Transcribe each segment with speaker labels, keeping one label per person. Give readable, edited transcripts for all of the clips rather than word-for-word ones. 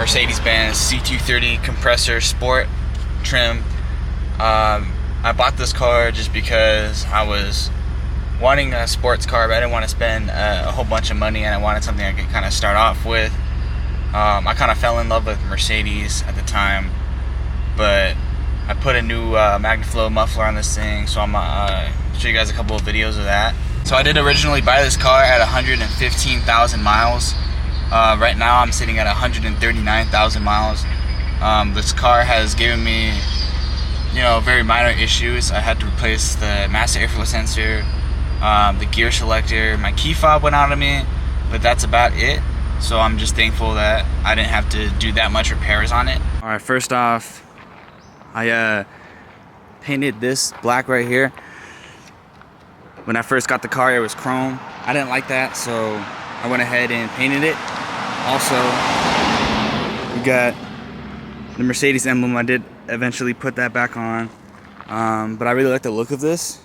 Speaker 1: Mercedes Benz C230 compressor sport trim. I bought this car just because I was wanting a sports car, but I didn't want to spend a whole bunch of money, and I wanted something I could kind of start off with. I kind of fell in love with Mercedes at the time, but I put a new magnaflow muffler on this thing, so I'm gonna show you guys a couple of videos of that. So I did originally buy this car at 115,000 miles. Right now I'm sitting at 139,000 miles. This car has given me, very minor issues. I had to replace the master airflow sensor, the gear selector, my key fob went out of me, but that's about it. So I'm just thankful that I didn't have to do that much repairs on it. Alright, first off, I painted this black right here. When I first got the car, it was chrome. I didn't like that, so I went ahead and painted it. Also, we got the Mercedes emblem. I did eventually put that back on, but I really like the look of this.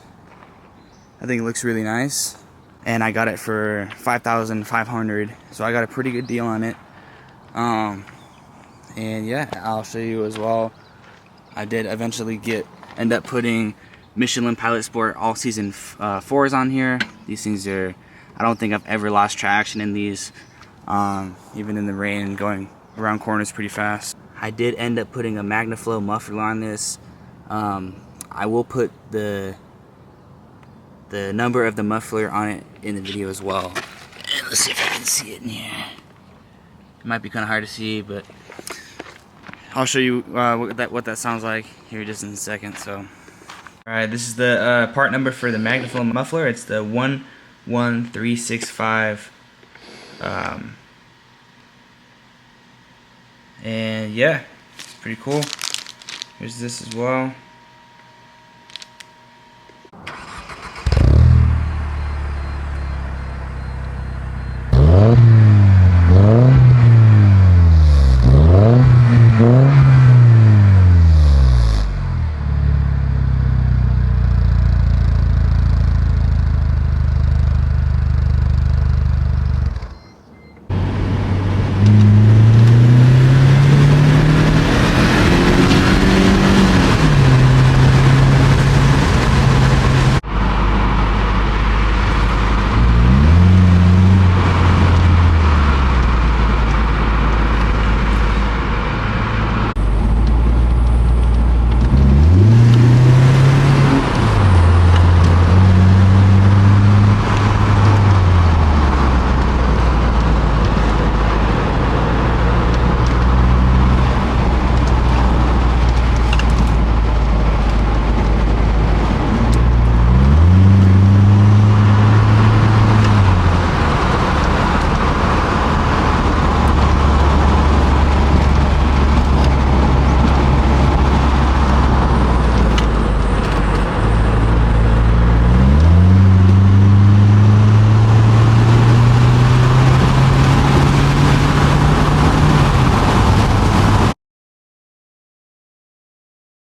Speaker 1: I think it looks really nice, and I got it for $5,500, so I got a pretty good deal on it. And yeah, I'll show you as well. I did eventually end up putting Michelin Pilot Sport All Season 4s on here. These things I don't think I've ever lost traction in these, even in the rain, going around corners pretty fast. I did end up putting a magnaflow muffler on this. I will put the number of the muffler on it in the video as well. And let's see if I can see it in here. It might be kind of hard to see, but I'll show you what that sounds like here just in a second. So, alright, this is the part number for the magnaflow muffler. It's the 11365. And yeah, it's pretty cool. Here's this as well.